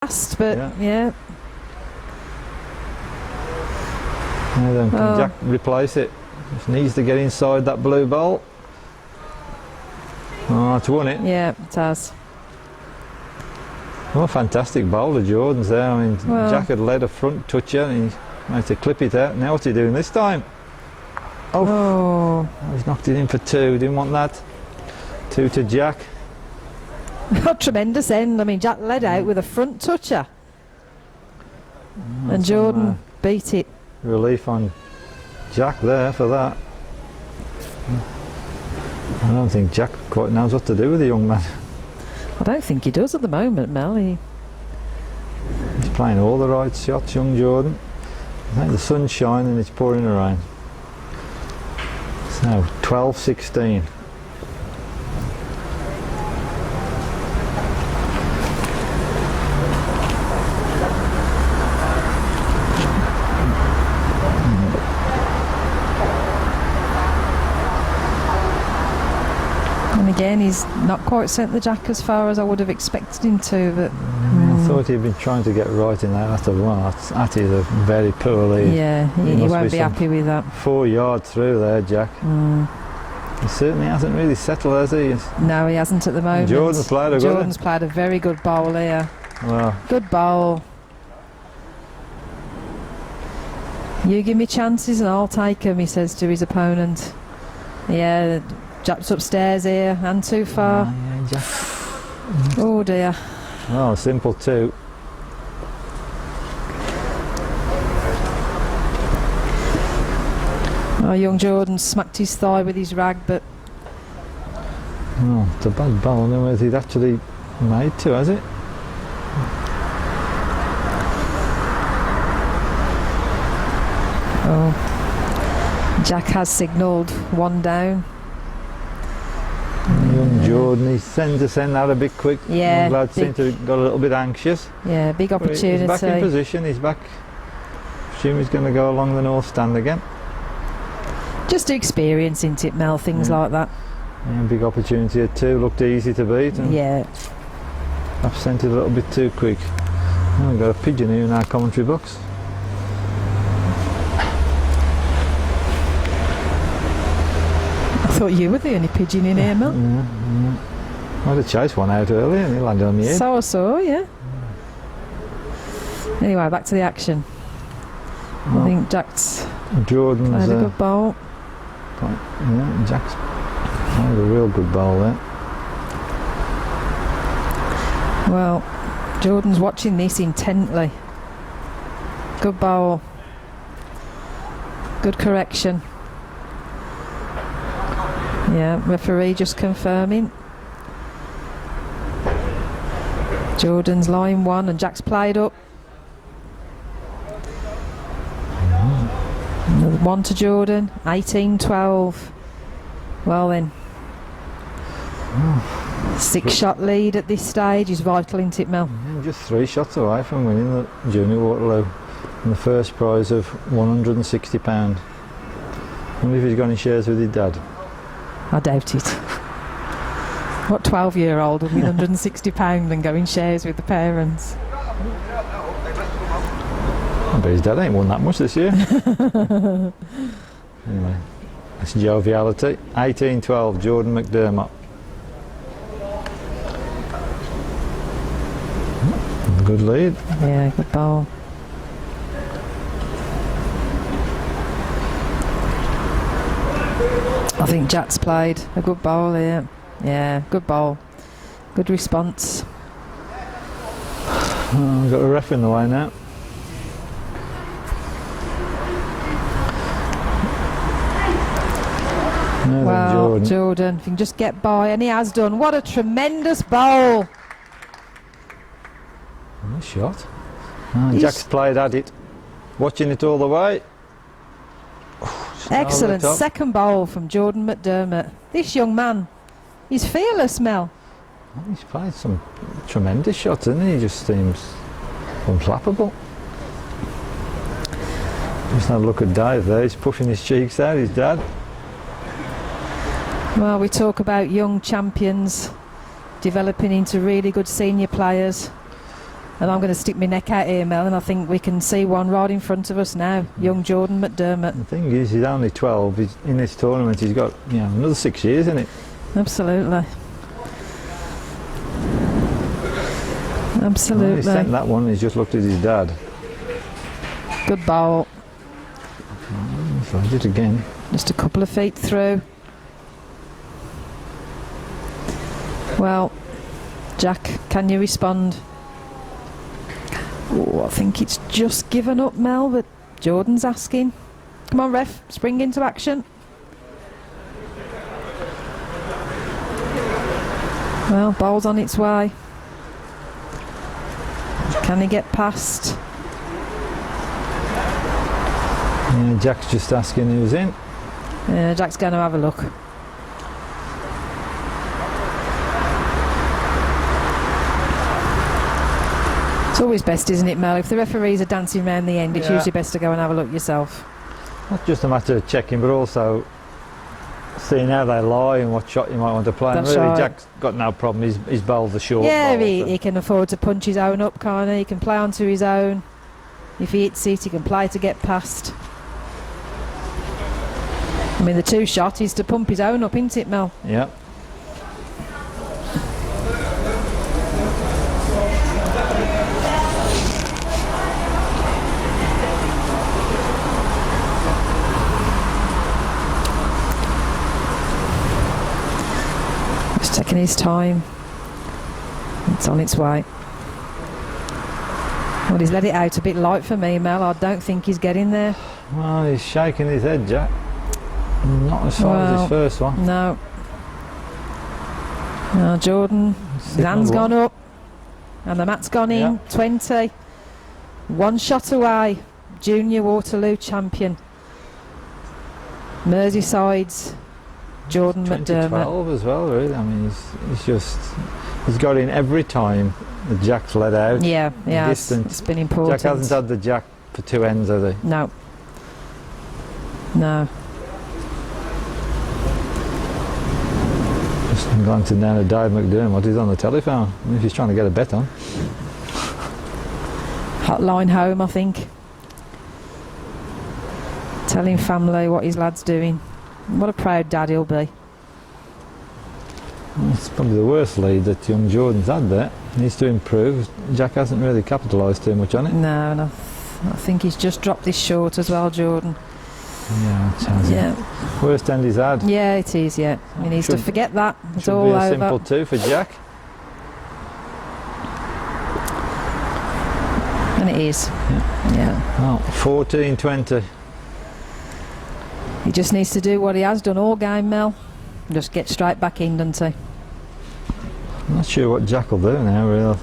fast, but yeah. Now then, can Jack replace it? Just needs to get inside that blue bowl. Oh, it's won it. Yeah, it has. What a fantastic bowler, Jordan's there. I mean, Jack had led a front toucher and he managed to clip it out. Now what's he doing this time? Oh, he's knocked it in for two. Didn't want that. Two to Jack. A tremendous end. I mean, Jack led out with a front toucher. And Jordan beat it. Relief on Jack there for that. I don't think Jack quite knows what to do with the young man. I don't think he does at the moment, Mel. He's playing all the right shots, young Jordan. I think the sun's shining and it's pouring rain. It's now 12-16. Again, he's not quite sent the Jack as far as I would have expected him to, but I thought he'd been trying to get right in there. That is a very poor lead. Yeah, he won't be happy with that. 4 yards through there, Jack. He certainly hasn't really settled, has he? No, he hasn't at the moment. Jordan's played a very good bowl here. Well, good bowl. You give me chances and I'll take them, he says to his opponent. Yeah. Jack's upstairs here and too far. Yeah, Jack. Oh dear. Oh, simple two. Oh, young Jordan smacked his thigh with his rag, but it's a bad ball. I don't know whether he'd actually made two, has it? Oh, Jack has signalled one down. Young Jordan, he tends to send that a bit quick. Yeah, the lad seemed to have got a little bit anxious. Yeah, big opportunity. He's back in position, he's back. I assume he's going to go along the north stand again. Just to experience, isn't it, Mel, things like that. Yeah, big opportunity at two, looked easy to beat. And yeah. I've sent it a little bit too quick. I've got a pigeon here in our commentary box. I thought you were the only pigeon in here, Mel. I had to chase one out earlier and he landed on my head. So I saw, yeah. Anyway, back to the action. I think Jack's Jordan's played a good bowl. Yeah, Jack's played a real good bowl there. Well, Jordan's watching this intently. Good bowl. Good correction. Yeah, referee just confirming. Jordan's line one and Jack's played up. Another one to Jordan, 18-12. Well then. 6-shot lead at this stage is vital, isn't it, Mel? Yeah, just 3 shots away from winning the Junior Waterloo and the first prize of £160. I wonder if he's gone in shares with his dad. I doubt it. What 12-year-old would win £160 and go in shares with the parents? I bet his dad ain't won that much this year. Anyway, that's joviality. 18-12, Jordan McDermott. Good lead. Yeah, good bowl. I think Jack's played a good bowl here. Yeah, good bowl. Good response. We've got a ref in the way now. Well, Jordan, if you can just get by, and he has done. What a tremendous bowl. Nice shot. Jack's played at it. Watching it all the way. Excellent second bowl from Jordan McDermott. This young man, he's fearless, Mel. He's played some tremendous shots, isn't he? He just seems unflappable. Just had a look at Dave there. He's pushing his cheeks out, his dad. Well, we talk about young champions developing into really good senior players. And I'm going to stick my neck out here, Mel, and I think we can see one right in front of us now. Young Jordan McDermott. The thing is, he's only 12. He's, in this tournament, he's got another 6 years in it. Absolutely. Well, Absolutely. he sent that one. He's just looked at his dad. Good bowl. So he did it again. Just a couple of feet through. Well, Jack, can you respond? Oh, I think it's just given up, Mel, but Jordan's asking. Come on, ref, spring into action. Well, ball's on its way. Can he get past? Yeah, Jack's just asking who's in. Jack's going to have a look. It's always best, isn't it, Mel? If the referees are dancing around the end, it's usually best to go and have a look yourself. Not just a matter of checking, but also seeing how they lie and what shot you might want to play. That's and really, right. Jack's got no problem. His bowls are short. Yeah, bowls, he so- can afford to punch his own up, can't he? He can play onto his own. If he hits it, he can play to get past. I mean, the two shot is to pump his own up, isn't it, Mel? Yeah. Just taking his time. It's on its way. Well, he's let it out a bit light for me, Mel. I don't think he's getting there. Well, he's shaking his head, Jack. Not as far as Well, his first one. No. No, Jordan. His hand's gone up. And the mat's gone in. 20. One shot away. Junior Waterloo champion. Merseyside's Jordan McDermott. 2012 as well, really. I mean, he's got in every time the Jack's let out. Yeah, yeah, Distant. it's been important. Jack hasn't had the Jack for two ends, has he? No. No. Just glancing down at Dave McDermott, he's on the telephone. I wonder if he's trying to get a bet on. Hotline home, I think. Telling family what his lad's doing. What a proud dad he'll be. It's probably the worst lead that young Jordan's had there. Needs to improve. Jack hasn't really capitalised too much on it. No, and I think he's just dropped this short as well, Jordan. Yeah, it has. Yeah. Worst end he's had. Yeah, it is, yeah. He needs to forget that. It's Should all be a over. simple two for Jack. And it is. Yeah. Well, 14-20. He just needs to do what he has done all game, Mel. Just get straight back in, doesn't he? I'm not sure what Jack will do now, really.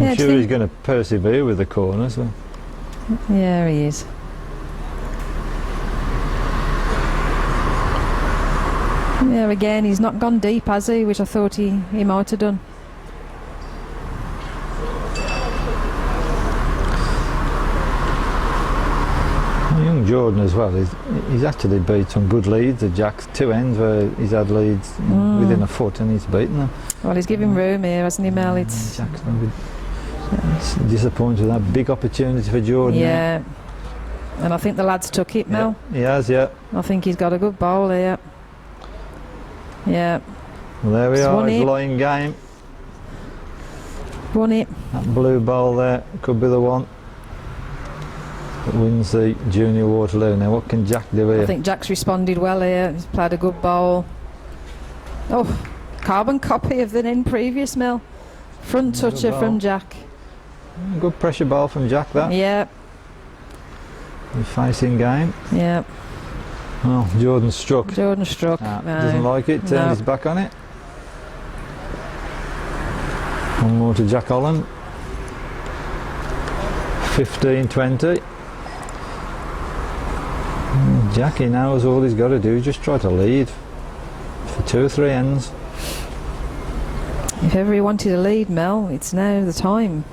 Yeah, I'm sure he's going to persevere with the corners. But Yeah, he is. Yeah, again, he's not gone deep, has he? Which I thought he might have done. young Jordan as well, he's actually beat some good leads at Jack's two ends where he's had leads within a foot and he's beaten them. Well, he's giving room here, hasn't he, Mel? It's Jack's it's disappointed with that big opportunity for Jordan. yeah. And I think the lad's took it, Mel. Yeah, he has, yeah. I think he's got a good bowl here. Yeah. Well, there we He's are, won his it. line game. Won it. That blue bowl there could be the one that wins the Junior Waterloo. Now what can Jack do here? I think Jack's responded well here. He's played a good bowl. Oh, carbon copy of the end previous, Mel. Front Good toucher bowl. from Jack. Good pressure ball from Jack, that. Yeah, The facing game. yeah. Well, Jordan struck. Jordan struck. Doesn't like it, turned No. his back on it. One more to Jack Holland. 15-20. Jackie knows all he's got to do, just try to lead for 2 or 3 ends. If ever he wanted a lead, Mel, it's now the time.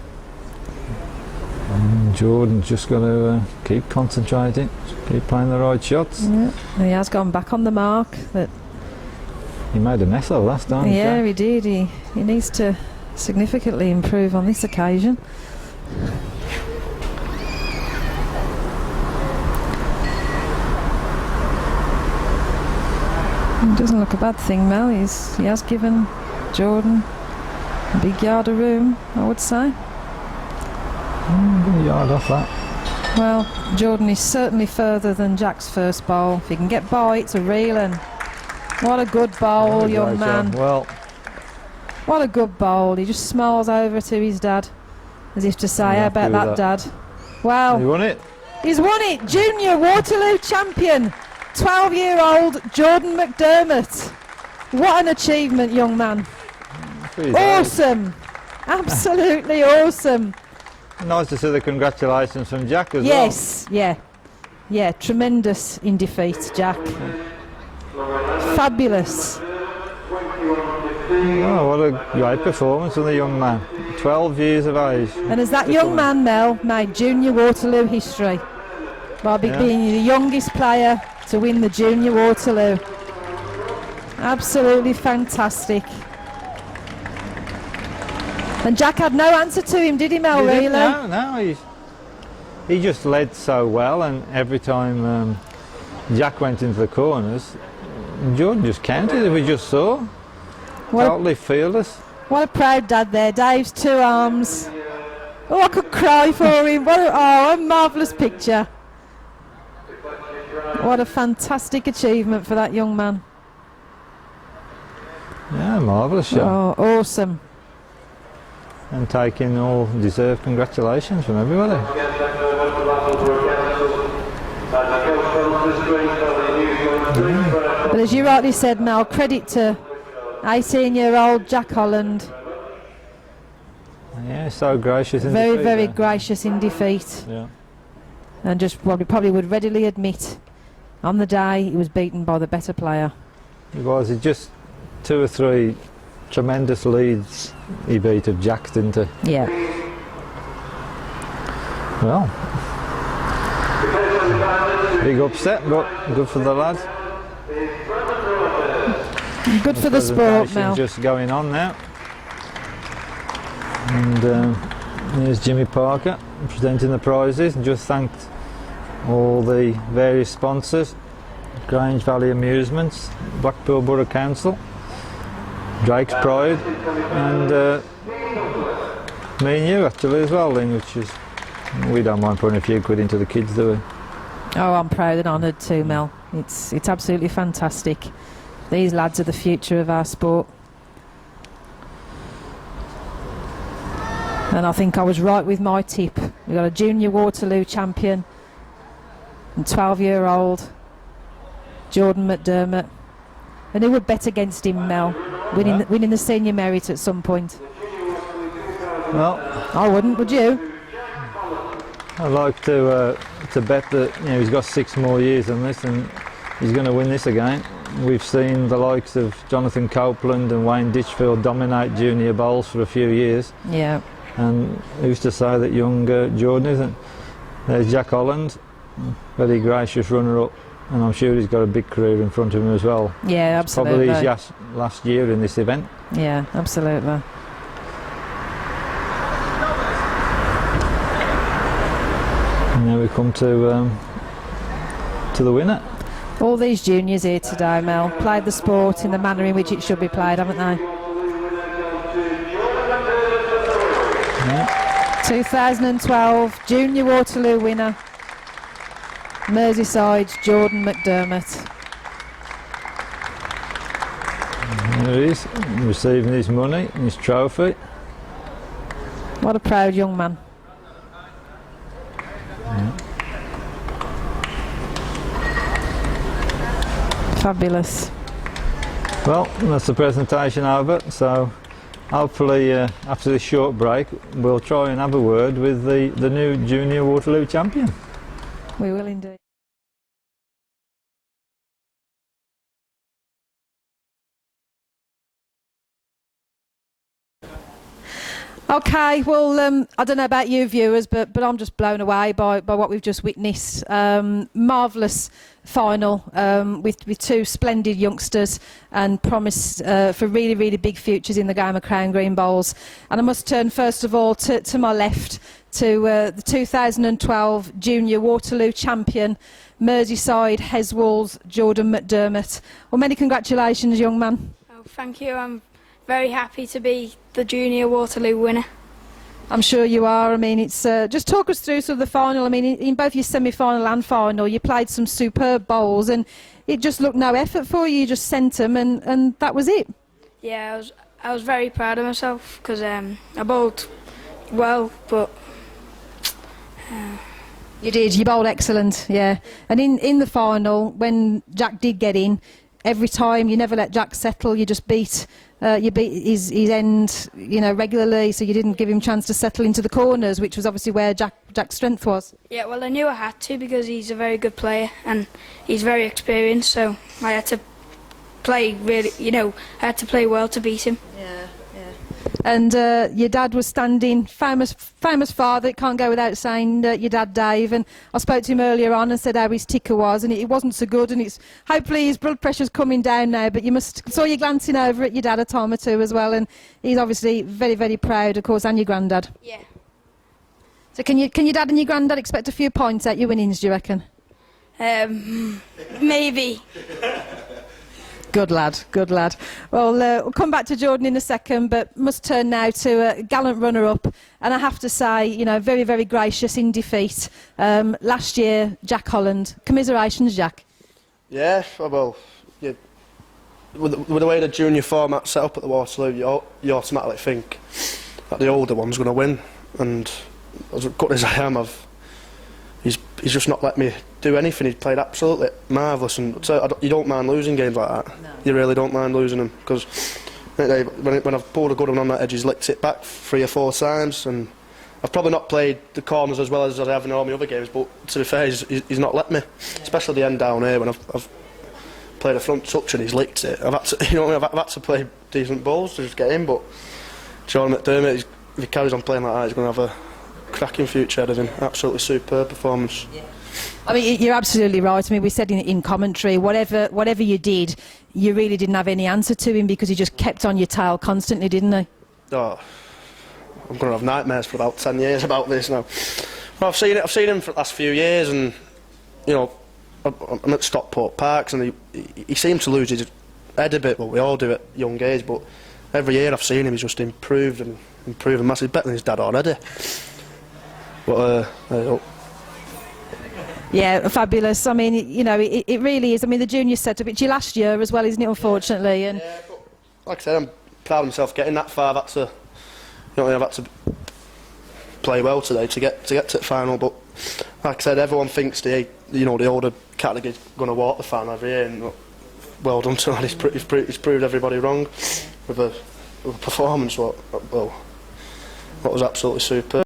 And Jordan's just got to keep concentrating, keep playing the right shots. Yeah. And he has gone back on the mark. That He made a mess of last time. yeah, Jack. he did. He needs to significantly improve on this occasion. It doesn't look a bad thing, Mel. He has given Jordan a big yard of room, I would say. Good yard off that. Well, Jordan is certainly further than Jack's first bowl. If he can get by, it's a reeling. What a good bowl, young man. Well, what a good bowl. He just smiles over to his dad as if to say, how about that, Dad? Wow. he won it. He's won it. Junior Waterloo champion. 12-year-old Jordan McDermott. What an achievement, young man. Awesome. Absolutely awesome. Nice to see the congratulations from Jack as well. Yes, yeah, tremendous in defeat, Jack. Fabulous. Oh, what a great performance from the young man. 12 years of age. And as that young man, Mel, made Junior Waterloo history by being the youngest player to win the Junior Waterloo. Absolutely fantastic. And Jack had no answer to him, did he, Mel, really? No, he just led so well, and every time Jack went into the corners, Jordan just counted, as we just saw. Totally fearless. What a proud dad there. Dave's two arms. Oh, I could cry for him. A marvellous picture. What a fantastic achievement for that young man. Yeah, marvellous shot. Oh, awesome. And taking all deserved congratulations from everybody. But as you rightly said, Mel, credit to 18-year-old Jack Holland. Yeah, so gracious in defeat. Very gracious in defeat. Yeah. And just probably would readily admit on the day he was beaten by the better player. He was. He just 2 or 3 tremendous leads he beat of Jack, didn't he? Yeah. Well, big upset, but good for the lad. Good for the sport, Mel. Just going on now. And here's Jimmy Parker presenting the prizes, and just thanked all the various sponsors: Grange Valley Amusements, Blackpool Borough Council, Drake's Pride, and me and you actually as well, Lynn, which is, we don't mind putting a few quid into the kids, do we? Oh, I'm proud and honoured too, Mel. It's absolutely fantastic. These lads are the future of our sport. And I think I was right with my tip. We've got a Junior Waterloo champion and 12-year-old Jordan McDermott. And who would bet against him, Mel? Winning the senior merit at some point? Well, I wouldn't, would you? I'd like to bet that he's got 6 more years on this and he's going to win this again. We've seen the likes of Jonathan Copeland and Wayne Ditchfield dominate junior bowls for a few years. Yeah. And who's to say that young Jordan isn't? There's Jack Holland, very gracious runner-up, and I'm sure he's got a big career in front of him as well. Yeah, absolutely. Probably his last year in this event. Yeah, absolutely. And now we come to the winner. All these juniors here today, Mel, played the sport in the manner in which it should be played, haven't they? Yeah. 2012 Junior Waterloo winner, Merseyside's Jordan McDermott. There he is, receiving his money and his trophy. What a proud young man. Yeah. Fabulous. Well, that's the presentation over, so hopefully after this short break we'll try and have a word with the new Junior Waterloo champion. We will indeed. Okay, well, I don't know about you viewers, but I'm just blown away by what we've just witnessed. Marvellous final with two splendid youngsters and promise for really, really big futures in the game of Crown Green Bowls. And I must turn first of all to my left to the 2012 Junior Waterloo champion, Merseyside Heswall's Jordan McDermott. Well, many congratulations, young man. Oh, thank you. I'm very happy to be the Junior Waterloo winner. I'm sure you are. I mean, it's just talk us through sort of the final. I mean, in both your semi-final and final, you played some superb bowls, and it just looked no effort for you. You just sent them, and that was it. Yeah, I was very proud of myself because I bowled well, but You did. You bowled excellent, yeah. And in the final, when Jack did get in, every time you never let Jack settle. You just beat his end, regularly. So you didn't give him chance to settle into the corners, which was obviously where Jack's strength was. yeah, well, I knew I had to because he's a very good player and he's very experienced. So I had to play really, I had to play well to beat him. Yeah. And your dad was standing, famous father, it can't go without saying, your dad Dave, and I spoke to him earlier on and said how his ticker was, and it wasn't so good, and it's hopefully his blood pressure's coming down now, but saw you glancing over at your dad a time or two as well, and he's obviously very, very proud, of course, and your granddad. Yeah. So can your dad and your granddad expect a few points out your winnings, do you reckon? Maybe. Good lad, good lad. Well, we'll come back to Jordan in a second, but must turn now to a gallant runner-up. And I have to say, very, very gracious in defeat. Last year, Jack Holland. Commiserations, Jack. Yeah, well, with the way the junior format's set up at the Waterloo, you automatically think that the older one's going to win. And as good as I am, he's just not let me do anything. He's played absolutely marvellous, and so you don't mind losing games like that. No. You really don't mind losing them, because when I've pulled a good one on that edge, he's licked it back 3 or 4 times, and I've probably not played the corners as well as I have in all my other games, but to be fair, he's not let me, especially the end down here when I've played a front touch and he's licked it. I've had to, I've had to play decent balls to just get in, but Jordan McDermott, if he carries on playing like that, he's going to have a cracking future ahead of him. Absolutely superb performance. Yeah. I mean, you're absolutely right. I mean, we said in commentary, whatever you did, you really didn't have any answer to him because he just kept on your tail constantly, didn't he? Oh, I'm going to have nightmares for about 10 years about this now. Well, I've seen him for the last few years, and I'm at Stockport Parks, and he seemed to lose his head a bit. Well, we all do at young age, but every year I've seen him, he's just improved massively, better than his dad already. But yeah, fabulous. I mean, it really is. I mean, the junior setup, it's your last year as well, isn't it, unfortunately? And yeah, but like I said, I'm proud of myself getting that far. I've had to play well today to get to the final. But like I said, everyone thinks the older category's going to walk the final every year, and well done to him. He's proved everybody wrong with a performance what was absolutely superb.